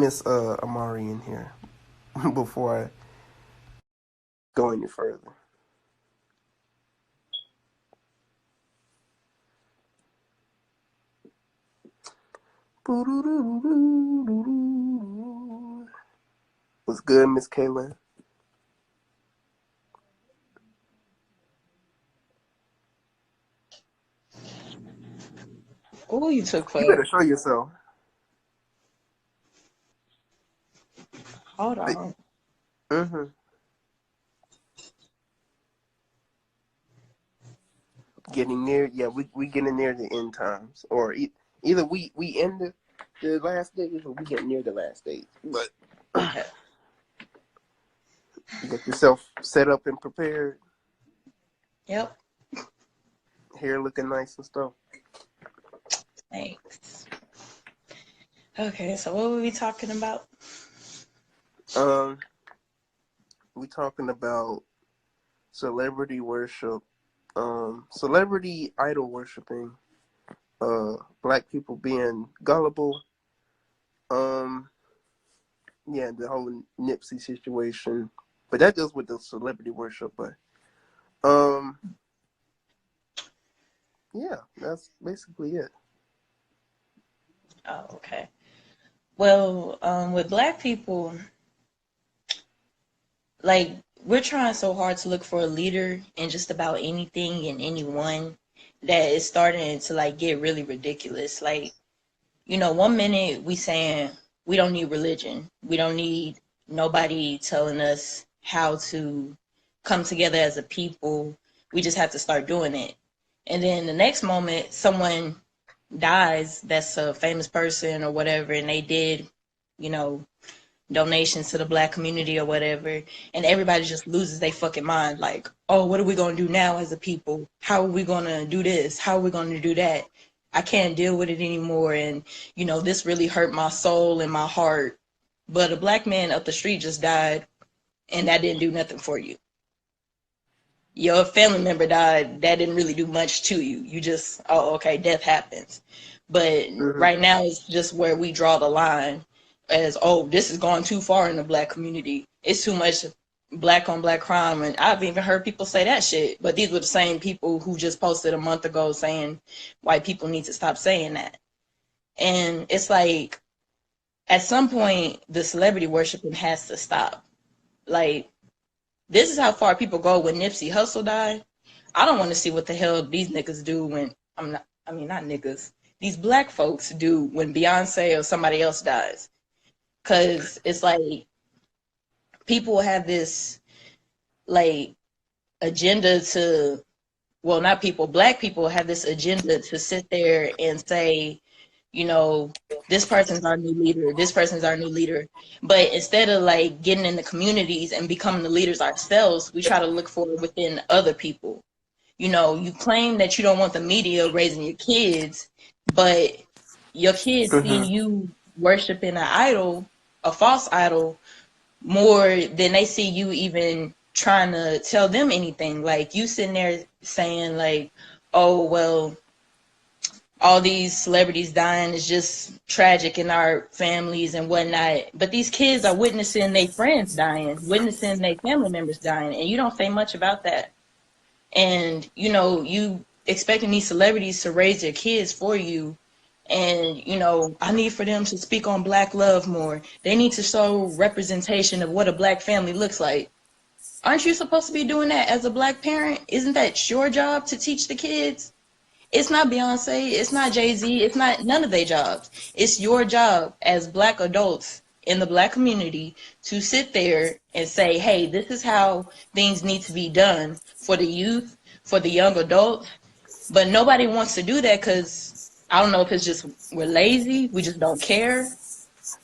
Miss Amari in here before I go any further. What's good, Miss Kaylin? Oh, you took You forever. better show yourself. Hold on. Mm-hmm. Getting near, yeah, we getting near the end times, or either we end the last days, or we get near the last days. But Okay. you get yourself set up and prepared, Yep. hair looking nice and stuff. Thanks. Okay, so what were we talking about? Um, we talking about celebrity worship, celebrity idol worshiping, black people being gullible, um, yeah, the whole Nipsey situation. But that deals with the celebrity worship. But um, yeah, that's basically it. Oh, okay. Well, with black people, like we're trying so hard to look for a leader in just about anything and anyone that is starting to like get really ridiculous. Like, one minute we saying we don't need religion. We don't need nobody telling us how to come together as a people. We just have to start doing it. And then the next moment someone dies that's a famous person or whatever and they did, you know, donations to the black community or whatever, and everybody just loses their fucking mind like, oh, what are we going to do now as a people? How are we going to do this? How are we going to do that? I can't deal with it anymore, and this really hurt my soul and my heart. But a black man up the street just died, and that didn't do nothing for you. Your family member died, that didn't really do much to you. You just, oh, okay, death happens. But Mm-hmm. right now it's just where we draw the line as, oh, this is going too far in the black community. It's too much black on black crime. And I've even heard people say that shit. But these were the same people who just posted a month ago saying white people need to stop saying that. And it's like, at some point, the celebrity worshiping has to stop. Like, this is how far people go when Nipsey Hussle died. I don't want to see what the hell these niggas do when not niggas. These black folks do when Beyonce or somebody else dies. Cause it's like people have this like agenda to, well, not people, black people have this agenda to sit there and say, you know, this person's our new leader, this person's our new leader. But instead of like getting in the communities and becoming the leaders ourselves, we try to look for it within other people. You claim that you don't want the media raising your kids, but your kids see Mm-hmm. you worshiping an idol, a false idol, more than they see you even trying to tell them anything. Like you sitting there saying like, oh, well, all these celebrities dying is just tragic in our families and whatnot. But these kids are witnessing their friends dying, witnessing their family members dying, and you don't say much about that. And you expecting these celebrities to raise their kids for you, and I need for them to speak on black love more. They need to show representation of what a black family looks like. Aren't you supposed to be doing that as a black parent? Isn't that your job to teach the kids? It's not Beyonce, it's not Jay-Z, it's not none of their jobs. It's your job as black adults in the black community to sit there and say, hey, this is how things need to be done for the youth, for the young adults. But nobody wants to do that because I don't know if it's just we're lazy, we just don't care.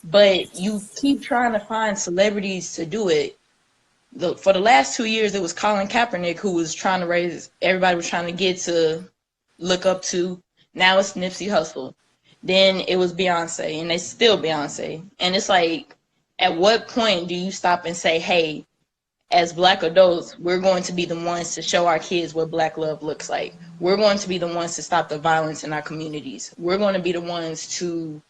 But you keep trying to find celebrities to do it. For the last 2 years, it was Colin Kaepernick who was trying to raise, everybody was trying to get to look up to. Now it's Nipsey Hussle. Then it was Beyonce, and it's still Beyonce. And it's like, at what point do you stop and say, hey, as black adults, we're going to be the ones to show our kids what black love looks like. We're going to be the ones to stop the violence in our communities. We're going to be the ones to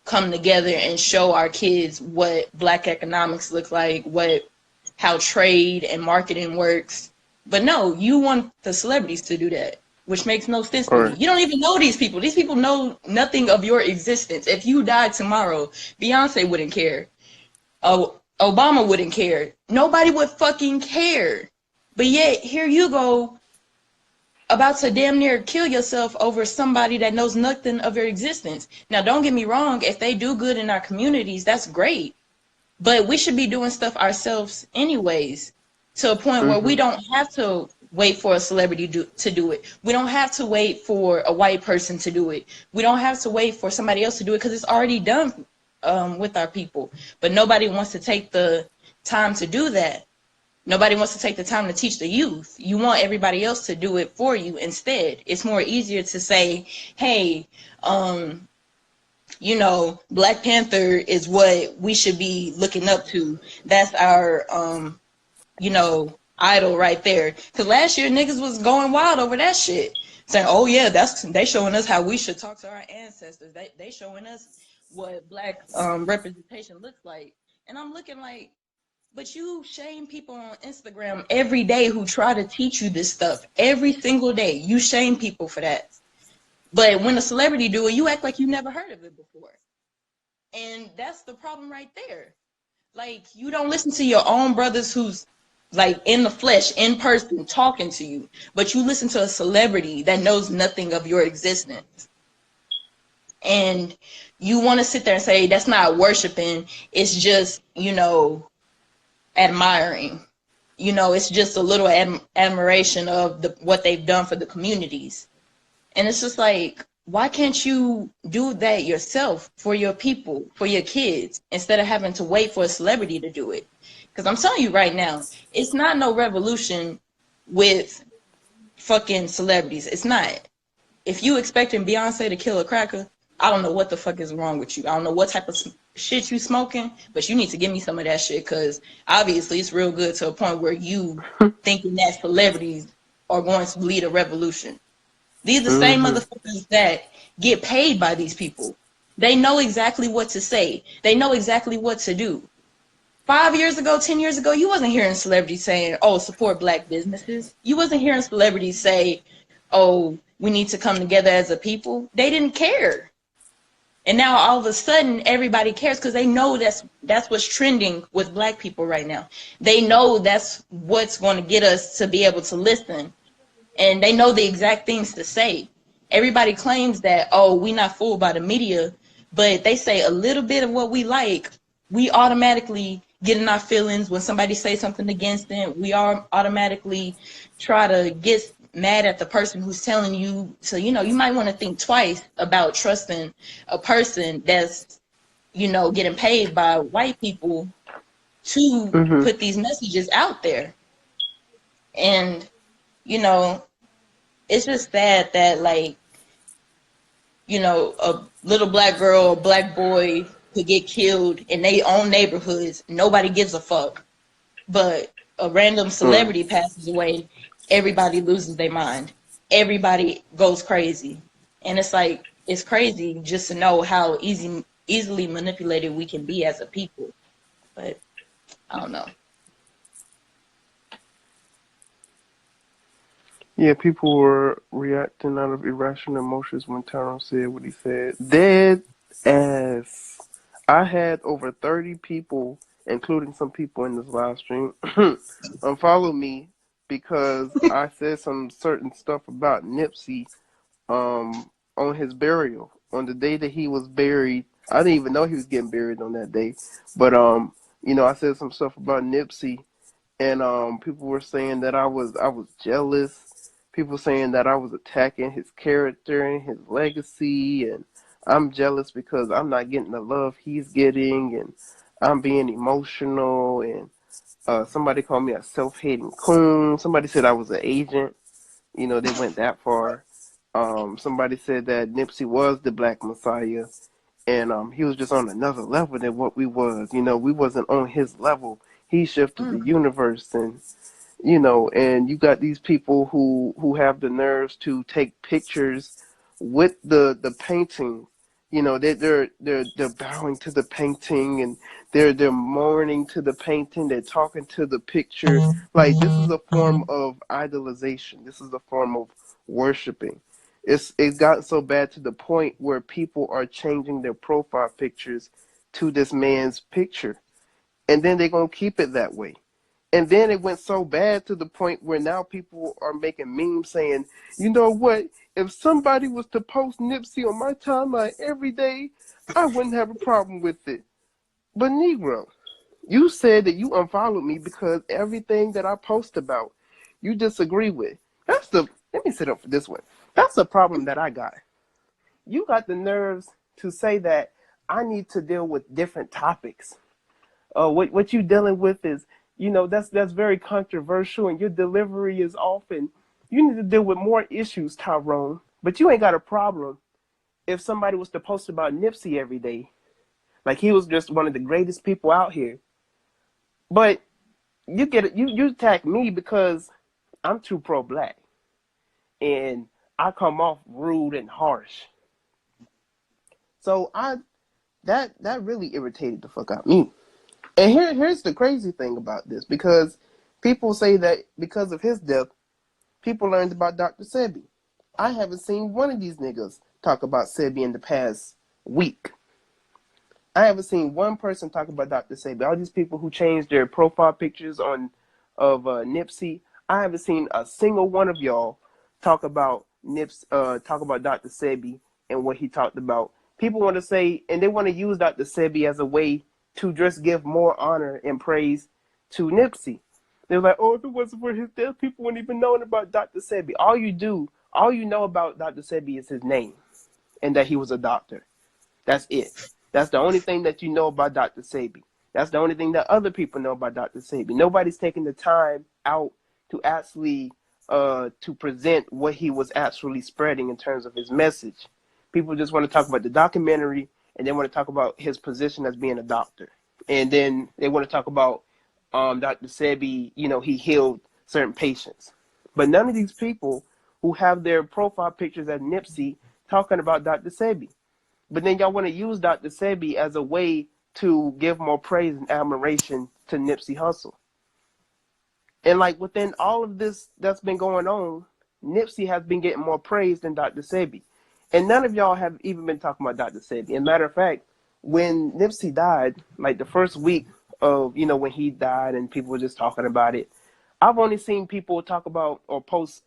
come together and show our kids what Black economics look like, how trade and marketing works. But no, you want the celebrities to do that, which makes no sense to me. Right. You don't even know these people. These people know nothing of your existence. If you died tomorrow, Beyonce wouldn't care. Obama wouldn't care. Nobody would fucking care. But yet, here you go, about to damn near kill yourself over somebody that knows nothing of your existence. Now, don't get me wrong. If they do good in our communities, that's great. But we should be doing stuff ourselves anyways, to a point where we Mm-hmm. don't have to wait for a celebrity to do it. We don't have to wait for a white person to do it. We don't have to wait for somebody else to do it because it's already done with our people. But nobody wants to take the time to do that. Nobody wants to take the time to teach the youth. You want everybody else to do it for you instead. It's more easier to say, hey, Black Panther is what we should be looking up to. That's our, idol right there. Because last year niggas was going wild over that shit, saying, "Oh yeah, they showing us how we should talk to our ancestors. They showing us what Black representation looks like." And I'm looking like, but you shame people on Instagram every day who try to teach you this stuff every single day. You shame people for that. But when a celebrity do it, you act like you never heard of it before. And that's the problem right there. Like, you don't listen to your own brothers who's like in the flesh, in person, talking to you, but you listen to a celebrity that knows nothing of your existence. And you want to sit there and say, that's not worshiping. It's just, admiring. It's just a little admiration of what they've done for the communities. And it's just like, why can't you do that yourself for your people, for your kids, instead of having to wait for a celebrity to do it? Because I'm telling you right now, it's not no revolution with fucking celebrities. It's not. If you expecting Beyonce to kill a cracker, I don't know what the fuck is wrong with you. I don't know what type of shit you smoking, but you need to give me some of that shit, because obviously it's real good to a point where you thinking that celebrities are going to lead a revolution. These are the same Mm-hmm. motherfuckers that get paid by these people. They know exactly what to say. They know exactly what to do. 5 years ago, 10 years ago, you wasn't hearing celebrities saying, oh, support Black businesses. You wasn't hearing celebrities say, oh, we need to come together as a people. They didn't care. And now all of a sudden everybody cares because they know that's what's trending with Black people right now. They know that's what's going to get us to be able to listen. And they know the exact things to say. Everybody claims that, oh, we not fooled by the media, but they say a little bit of what we like, we automatically get in our feelings when somebody says something against them. We are automatically try to get mad at the person who's telling you. So, you might want to think twice about trusting a person that's, getting paid by white people to Mm-hmm. put these messages out there. And, you know, it's just sad that, like, a little Black girl or Black boy could get killed in their own neighborhoods. Nobody gives a fuck. But a random Mm. celebrity passes away, everybody loses their mind. Everybody goes crazy. And it's like, it's crazy just to know how easily manipulated we can be as a people. But I don't know. Yeah, people were reacting out of irrational emotions when Tyrone said what he said. Dead ass. I had over 30 people, including some people in this live stream, unfollow me because I said some certain stuff about Nipsey on his burial. On the day that he was buried. I didn't even know he was getting buried on that day. But I said some stuff about Nipsey, and people were saying that I was jealous. People saying that I was attacking his character and his legacy, and I'm jealous because I'm not getting the love he's getting, and I'm being emotional. And somebody called me a self-hating coon. Somebody said I was an agent. They went that far. Somebody said that Nipsey was the Black Messiah, and he was just on another level than what we was. We wasn't on his level. He shifted the universe, and you got these people who have the nerves to take pictures with the painting, You know, they're bowing to the painting, and they're mourning to the painting. They're talking to the picture. Like, this is a form of idolization. This is a form of worshiping. It's gotten so bad to the point where people are changing their profile pictures to this man's picture, and then they're gonna keep it that way. And then it went so bad to the point where now people are making memes saying, you know what? If somebody was to post Nipsey on my timeline every day, I wouldn't have a problem with it. But Negro, you said that you unfollowed me because everything that I post about, you disagree with. Let me sit up for this one. That's the problem that I got. You got the nerves to say that I need to deal with different topics. What you dealing with is, that's very controversial, and your delivery is often, you need to deal with more issues, Tyrone. But you ain't got a problem if somebody was to post about Nipsey every day, like he was just one of the greatest people out here. But you attack me because I'm too pro-black, and I come off rude and harsh. So that really irritated the fuck out of me. And here's the crazy thing about this, because people say that because of his death, people learned about Dr. Sebi. I haven't seen one of these niggas talk about Sebi in the past week. I haven't seen one person talk about Dr. Sebi. All these people who changed their profile pictures of Nipsey, I haven't seen a single one of y'all talk about talk about Dr. Sebi and what he talked about. People want to say, and they want to use Dr. Sebi as a way to just give more honor and praise to Nipsey. They're like, oh, if it wasn't for his death, people wouldn't even know about Dr. Sebi. All you know about Dr. Sebi is his name and that he was a doctor. That's it. That's the only thing that you know about Dr. Sebi. That's the only thing that other people know about Dr. Sebi. Nobody's taking the time out to actually to present what he was actually spreading in terms of his message. People just want to talk about the documentary, and they want to talk about his position as being a doctor. And then they want to talk about Dr. Sebi, he healed certain patients. But none of these people who have their profile pictures as Nipsey talking about Dr. Sebi. But then y'all want to use Dr. Sebi as a way to give more praise and admiration to Nipsey Hussle. And like within all of this that's been going on, Nipsey has been getting more praise than Dr. Sebi. And none of y'all have even been talking about Dr. Sebi. As a matter of fact, when Nipsey died, like the first week of, when he died and people were just talking about it, I've only seen people talk about or post,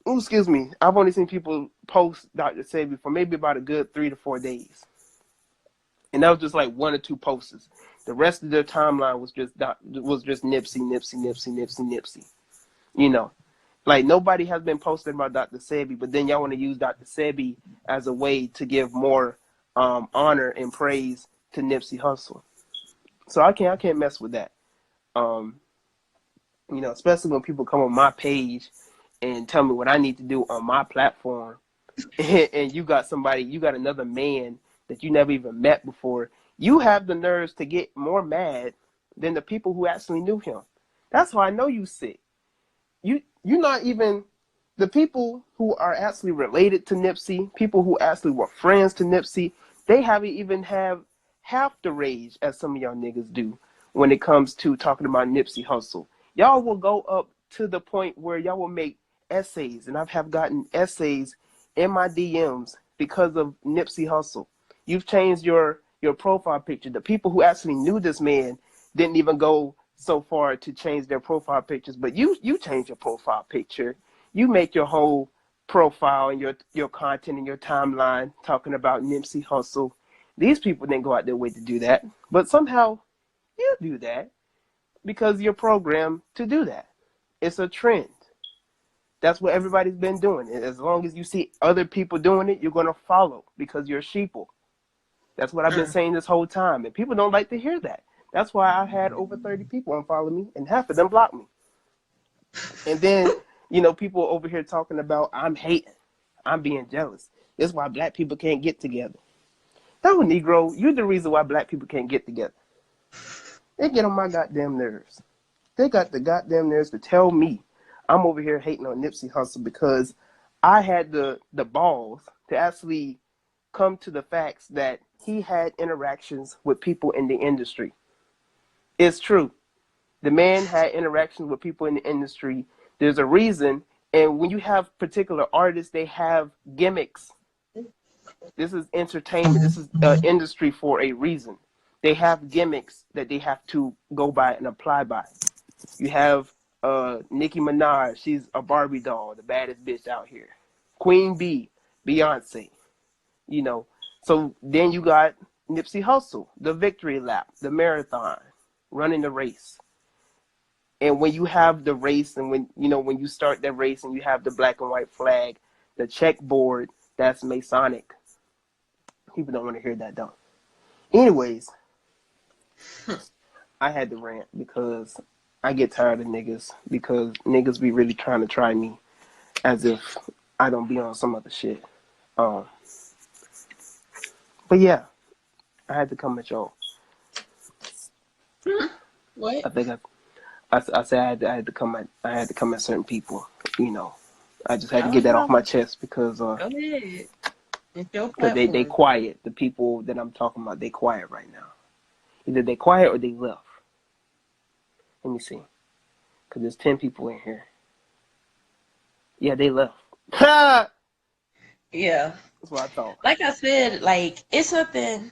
I've only seen people post Dr. Sebi for maybe about a good 3 to 4 days. And that was just like 1 or 2 posts. The rest of their timeline was just Nipsey. Like nobody has been posting about Dr. Sebi, but then y'all want to use Dr. Sebi as a way to give more honor and praise to Nipsey Hussle. So I can't mess with that. Especially when people come on my page and tell me what I need to do on my platform, and you got another man that you never even met before. You have the nerves to get more mad than the people who actually knew him. That's how I know you sick. You're not even the people who are actually related to Nipsey, people who actually were friends to Nipsey. They haven't even have half the rage as some of y'all niggas do when it comes to talking about Nipsey Hussle. Y'all will go up to the point where y'all will make essays, and I have gotten essays in my DMs because of Nipsey Hussle. You've changed your profile picture. The people who actually knew this man didn't even go so far to change their profile pictures, but you change your profile picture. You make your whole profile and your content and your timeline talking about Nipsey Hussle. These people didn't go out their way to do that, but somehow you do that because you're programmed to do that. It's a trend. That's what everybody's been doing. And as long as you see other people doing it, you're going to follow because you're sheeple. That's what I've been saying this whole time. And people don't like to hear that. That's why I had over 30 people unfollow me and half of them block me. And then, people over here talking about I'm hating. I'm being jealous. That's why black people can't get together. No, Negro, you're the reason why black people can't get together. They get on my goddamn nerves. They got the goddamn nerves to tell me I'm over here hating on Nipsey Hussle because I had the balls to actually come to the facts that he had interactions with people in the industry. It's true. The man had interactions with people in the industry. There's a reason. And when you have particular artists, they have gimmicks. This is entertainment. This is industry for a reason. They have gimmicks that they have to go by and apply by. You have Nicki Minaj. She's a Barbie doll, the baddest bitch out here. Queen Bee, Beyonce. You know. So then you got Nipsey Hussle, the victory lap, the marathon, running the race. And when you have the race, and when you start that race, and you have the black and white flag, the checkboard, that's Masonic. People don't want to hear that, though. Anyways, I had to rant because I get tired of niggas, because niggas be really trying to try me as if I don't be on some other shit. But yeah, I had to come at y'all. What? I think I said I had to come at certain people. You know, I just had to get that off my chest because Go ahead. It's your because platform. they quiet. The people that I'm talking about, they quiet right now. Either they quiet or they left. Let me see, because there's 10 people in here. Yeah, they left. That's Yeah. what I thought. Like I said, like, it's nothing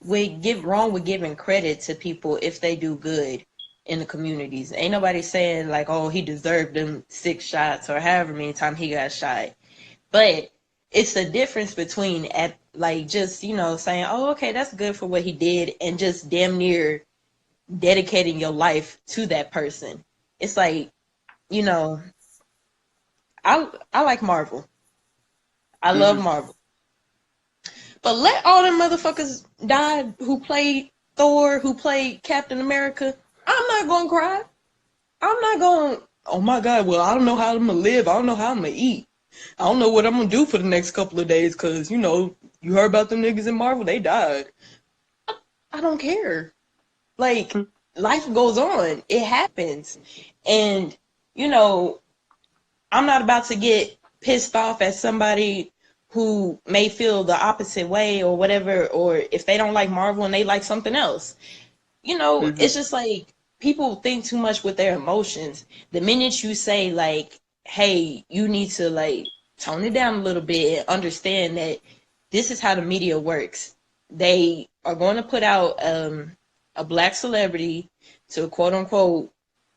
wrong with giving credit to people if they do good in the communities. Ain't nobody saying like, oh, he deserved them 6 shots or however many times he got shot. But it's the difference between just, saying, oh, okay, that's good for what he did, and just damn near dedicating your life to that person. It's like, I like Marvel. I love Marvel. But let all them motherfuckers die who played Thor, who played Captain America. I'm not gonna cry. I'm not gonna, oh my God, well, I don't know how I'm gonna live. I don't know how I'm gonna eat. I don't know what I'm gonna do for the next couple of days because, you heard about them niggas in Marvel, they died. I don't care. Like, life goes on. It happens. And, I'm not about to get pissed off at somebody who may feel the opposite way or whatever, or if they don't like Marvel and they like something else. It's just like people think too much with their emotions. The minute you say, like, hey, you need to, like, tone it down a little bit and understand that this is how the media works. They are going to put out a black celebrity to, quote unquote,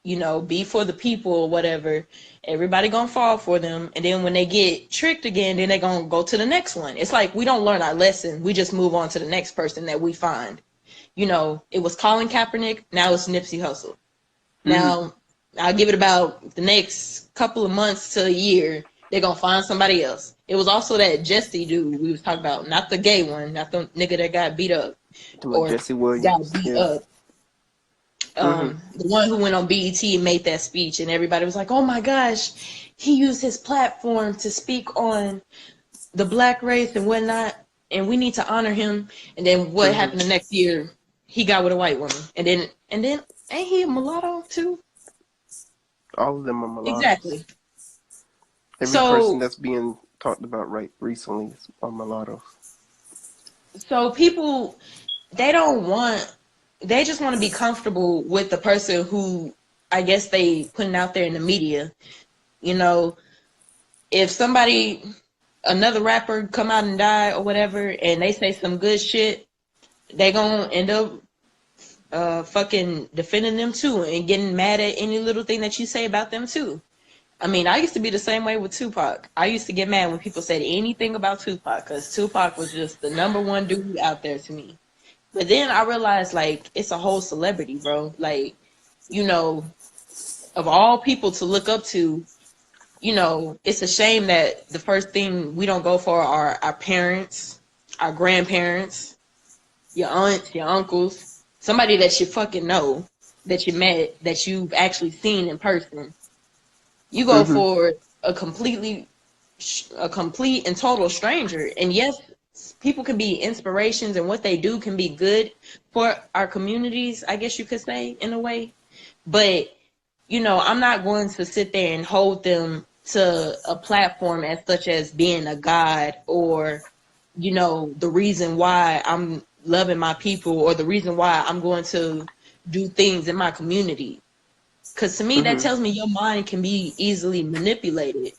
be for the people or whatever. Everybody gonna fall for them, and then when they get tricked again, then they gonna go to the next one. It's like we don't learn our lesson. We just move on to the next person that we find. It was Colin Kaepernick. Now it's Nipsey Hussle. Now, I'll give it about the next couple of months to a year. They're gonna find somebody else. It was also that Jesse dude we was talking about, not the gay one, not the nigga that got beat up or Jesse Williams. got beat up. The one who went on BET and made that speech, and everybody was like, oh my gosh, he used his platform to speak on the black race and whatnot, and we need to honor him. And then what happened the next year? He got with a white woman. And then ain't he a mulatto too? All of them are mulattoes. Exactly. Every person that's being talked about recently is a mulatto. So people, they just want to be comfortable with the person who I guess they putting out there in the media. If another rapper come out and die or whatever, and they say some good shit, they gonna end up fucking defending them too and getting mad at any little thing that you say about them too. I mean, I used to be the same way with Tupac. I used to get mad when people said anything about Tupac because Tupac was just the number one dude out there to me. But then I realized, like, it's a whole celebrity, bro. Like, of all people to look up to, it's a shame that the first thing we don't go for are our parents, our grandparents, your aunts, your uncles, somebody that you fucking know, that you met, that you've actually seen in person. You go for a complete and total stranger. And yes, people can be inspirations, and what they do can be good for our communities, I guess you could say, in a way. But, I'm not going to sit there and hold them to a platform as such as being a god or you know, the reason why I'm loving my people or the reason why I'm going to do things in my community. Because to me, that Mhm. tells me your mind can be easily manipulated.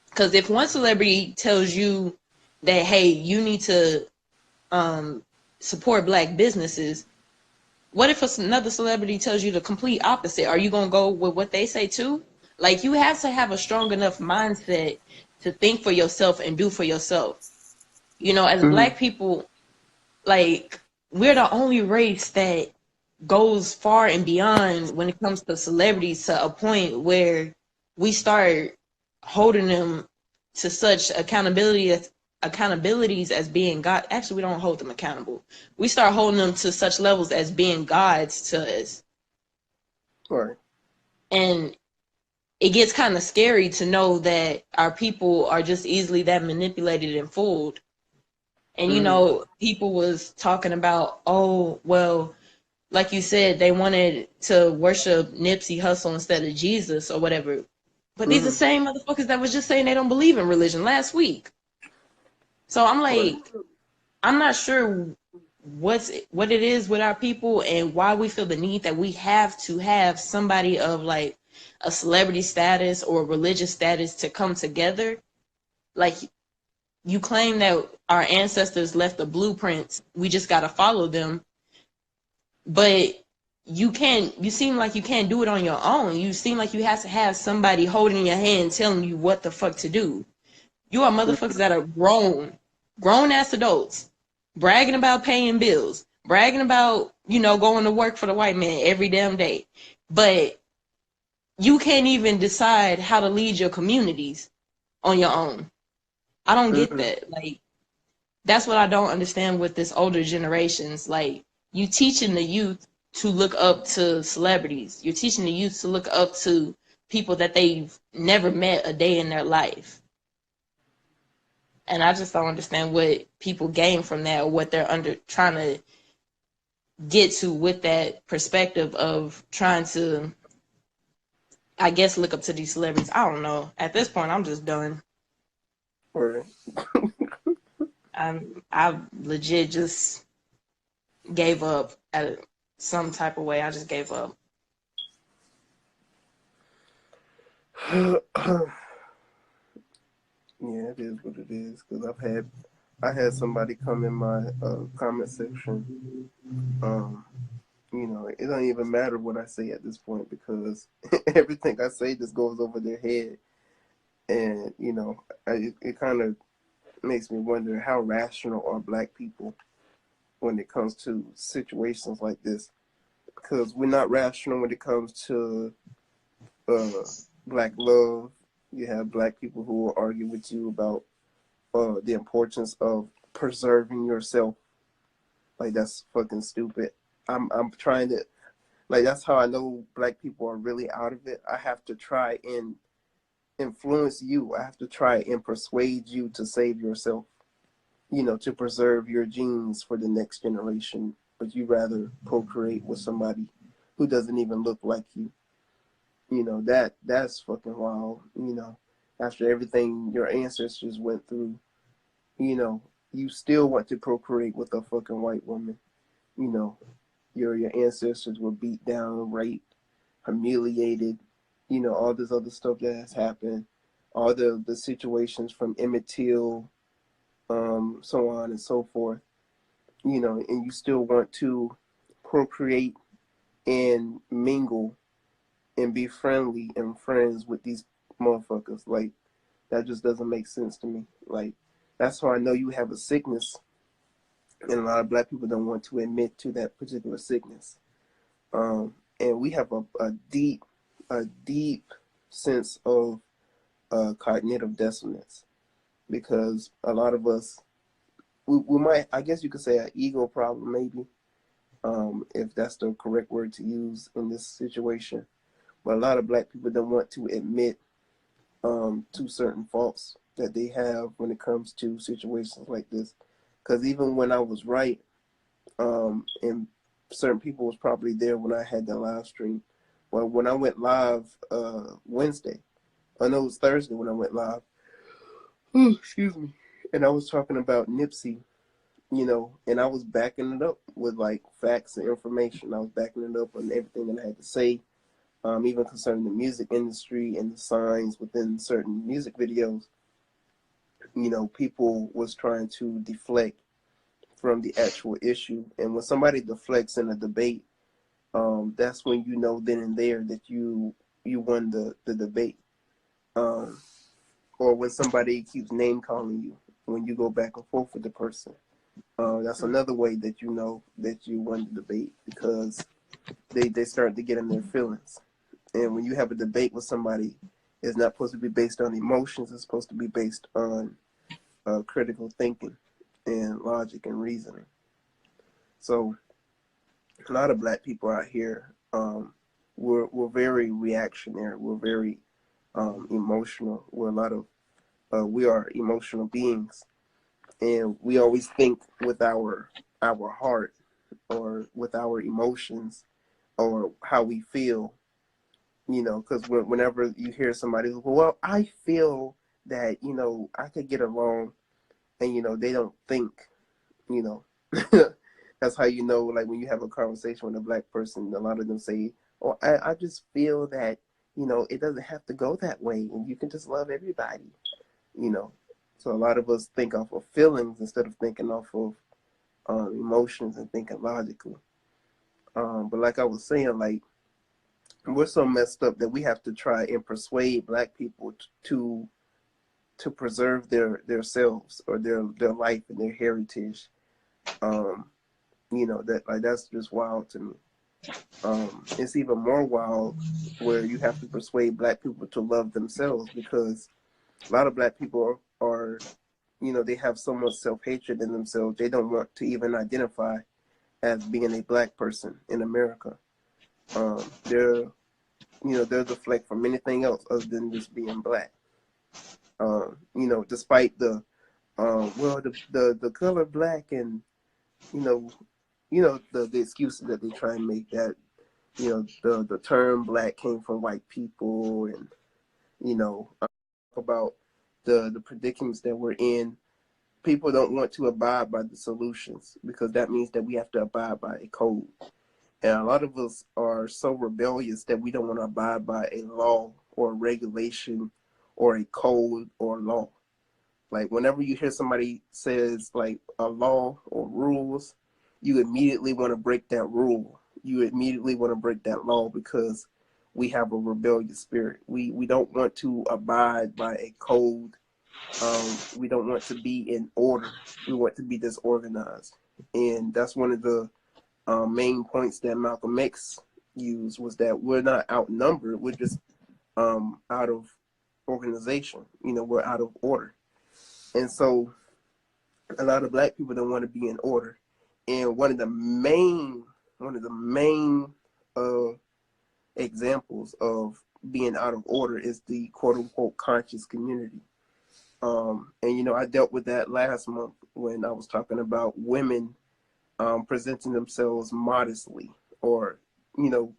Because if one celebrity tells you that, hey, you need to um, support black businesses, what if another celebrity tells you the complete opposite? Are you going to go with what they say too? Like, you have to have a strong enough mindset to think for yourself and do for yourself. You know, as Mhm. black people, like, we're the only race that goes far and beyond when it comes to celebrities to a point where we start holding them to such accountabilities as being God. Actually, we don't hold them accountable. We start holding them to such levels as being gods to us. Right. And it gets kind of scary to know that our people are just easily that manipulated and fooled. And you Mhm. know, people was talking about, oh, well, like you said, they wanted to worship Nipsey Hussle instead of Jesus or whatever. But these are the Mhm. same motherfuckers that was just saying they don't believe in religion last week. So I'm Right. like, I'm not sure what it is with our people and why we feel the need that we have to have somebody of like a celebrity status or religious status to come together. Like, you claim that our ancestors left the blueprints, we just got to follow them, but you seem like you can't do it on your own. You seem like you have to have somebody holding your hand telling you what the fuck to do. You are motherfuckers that are grown ass adults, bragging about paying bills, bragging about, you know, going to work for the white man every damn day, but you can't even decide how to lead your communities on your own. I don't get Mhm. that. Like, that's what I don't understand with this older generations. Like, you teaching the youth to look up to celebrities. You're teaching the youth to look up to people that they've never met a day in their life. And I just don't understand what people gain from that or what they're under trying to get to with that perspective of trying to, I guess, look up to these celebrities. I don't know. At this point, I'm just done. Right. I legit just gave up at some type of way. I just gave up. Yeah, it is what it is. Because I had somebody come in my comment section. Um, it don't even matter what I say at this point because everything I say just goes over their head, and it kind of makes me wonder how rational are black people when it comes to situations like this. Because we're not rational when it comes to uh, black love. You have black people who will argue with you about the importance of preserving yourself. Like that's fucking stupid. I'm trying to like that's how I know black people are really out of it. I have to try and influence you. I have to try and persuade you to save yourself. To preserve your genes for the next generation. But you rather procreate with somebody who doesn't even look like you. That's fucking wild. After everything your ancestors went through, you know, you still want to procreate with a fucking white woman. You know, your ancestors were beat down, raped, humiliated, all this other stuff that has happened, all the situations from Emmett Till, so on and so forth, and you still want to procreate and mingle and be friendly and friends with these motherfuckers. Like, that just doesn't make sense to me. Like, that's how I know you have a sickness, and a lot of black people don't want to admit to that particular sickness. And we have a deep sense of cognitive dissonance because a lot of us, we might, I guess you could say, an ego problem, maybe, if that's the correct word to use in this situation. But a lot of black people don't want to admit to certain faults that they have when it comes to situations like this. Because even when I was right, and certain people was probably there when I had the live stream. Well, when I went live Wednesday, I know it was Thursday when I went live. Ooh, excuse me. And I was talking about Nipsey, and I was backing it up with like facts and information. I was backing it up on everything that I had to say, even concerning the music industry and the signs within certain music videos. People was trying to deflect from the actual issue. And when somebody deflects in a debate, that's when you know then and there that you won the debate. Um, or when somebody keeps name calling you when you go back and forth with the person. That's another way that you know that you won the debate, because they start to get in their feelings. And when you have a debate with somebody, it's not supposed to be based on emotions. It's supposed to be based on critical thinking and logic and reasoning. So a lot of black people out here, we're very reactionary. We're very emotional. We are emotional beings, and we always think with our heart, or with our emotions, or how we feel. Because whenever you hear somebody, well, I feel that I could get along, and they don't think, you know. That's how like when you have a conversation with a black person, a lot of them say, "Oh, I just feel that it doesn't have to go that way, and you can just love everybody." you know. So a lot of us think off of feelings instead of thinking off of emotions and thinking logically. But like I was saying, like we're so messed up that we have to try and persuade black people to preserve their selves, or their life and their heritage. Um, that's just wild to me. It's even more wild where you have to persuade black people to love themselves, because a lot of black people are they have so much self-hatred in themselves, they don't want to even identify as being a black person in America. They're deflect from anything else other than just being black. Despite the color black, and you know the excuses that they try and make, that the term black came from white people, and about the predicaments that we're in. People don't want to abide by the solutions, because that means that we have to abide by a code. And a lot of us are so rebellious that we don't want to abide by a law or a regulation or a code or law. Like whenever you hear somebody says like a law or rules, you immediately want to break that rule. You immediately want to break that law, because we have a rebellious spirit. We don't want to abide by a code. We don't want to be in order. We want to be disorganized. And that's one of the main points that Malcolm X used, was that we're not outnumbered. We're just out of organization. We're out of order. And so a lot of black people don't want to be in order. And one of the main examples of being out of order is the quote unquote conscious community. And I dealt with that last month when I was talking about women presenting themselves modestly, or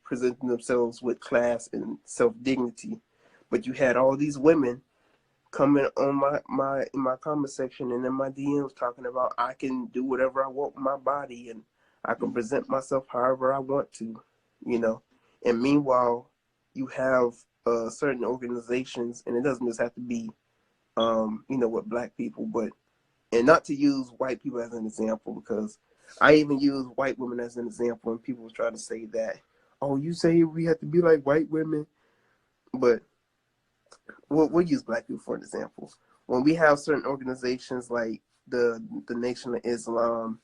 presenting themselves with class and self-dignity. But you had all these women coming on my comment section and in my DMs talking about, I can do whatever I want with my body, and I can present myself however I want to, and meanwhile you have certain organizations, and it doesn't just have to be with black people, but, and not to use white people as an example, because I even use white women as an example, and people try to say that, oh, you say we have to be like white women, but we'll use black people for an example. When we have certain organizations like the Nation of Islam,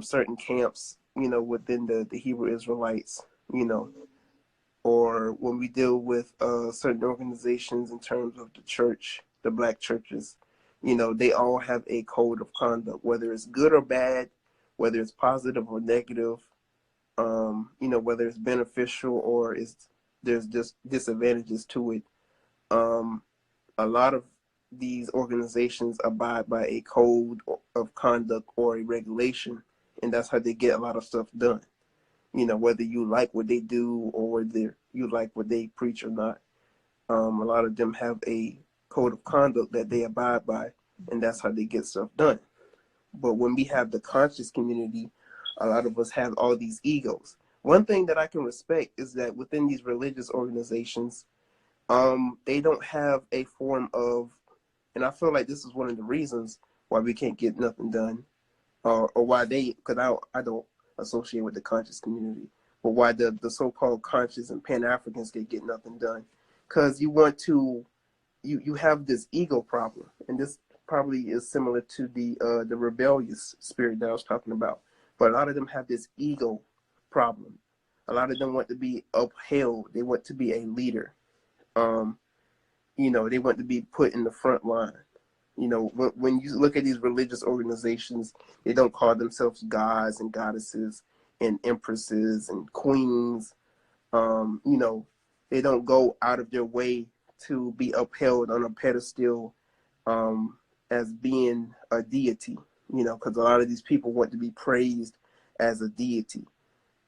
certain camps, within the Hebrew Israelites, you know, or when we deal with certain organizations in terms of the church, the black churches, they all have a code of conduct, whether it's good or bad, whether it's positive or negative, whether it's beneficial or there's just disadvantages to it. A lot of these organizations abide by a code of conduct or a regulation, and that's how they get a lot of stuff done. Whether you like what they do or whether you like what they preach or not. A lot of them have a code of conduct that they abide by, and that's how they get stuff done. But when we have the conscious community, a lot of us have all these egos. One thing that I can respect is that within these religious organizations, they don't have a form of, and I feel like this is one of the reasons why we can't get nothing done, or why they, because I don't associate with the conscious community, but why the so-called conscious and Pan-Africans can get nothing done, because you want to, you have this ego problem, and this probably is similar to the rebellious spirit that I was talking about. But a lot of them have this ego problem. A lot of them want to be upheld. They want to be a leader. Um, they want to be put in the front line. When you look at these religious organizations, they don't call themselves gods and goddesses and empresses and queens. Um, you know, they don't go out of their way to be upheld on a pedestal, as being a deity, because a lot of these people want to be praised as a deity.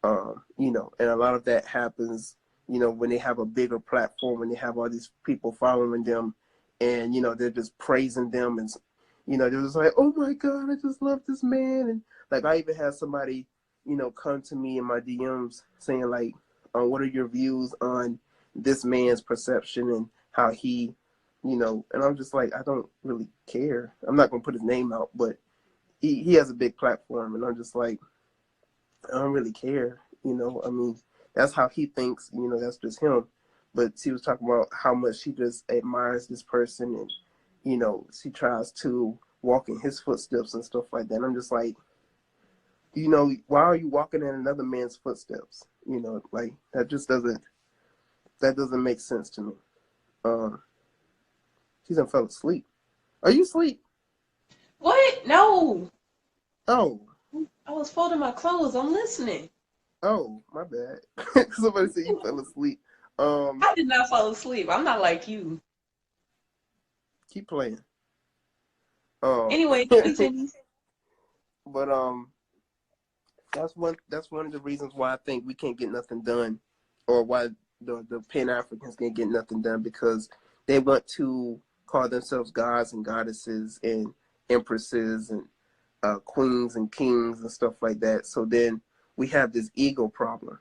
And a lot of that happens, when they have a bigger platform, when they have all these people following them, and they're just praising them, and they're just like, oh my God, I just love this man. And like, I even had somebody come to me in my DMs saying like, what are your views on this man's perception and how he, and I'm just like, I don't really care. I'm not gonna put his name out, but he has a big platform, and I'm just like, I don't really care. I mean, that's how he thinks, that's just him. But she was talking about how much she just admires this person, and, she tries to walk in his footsteps and stuff like that. And I'm just like, why are you walking in another man's footsteps? Like, that doesn't make sense to me. Um, she done fell asleep. Are you asleep? What? No. Oh, I was folding my clothes. I'm listening. oh, my bad. Somebody said you fell asleep. I did not fall asleep. I'm not like you. Keep playing. Um, Anyway, continue. but that's one of the reasons why I think we can't get nothing done, or why the Pan Africans can't get nothing done, because they want to call themselves gods and goddesses and empresses and queens and kings and stuff like that. So then we have this ego problem.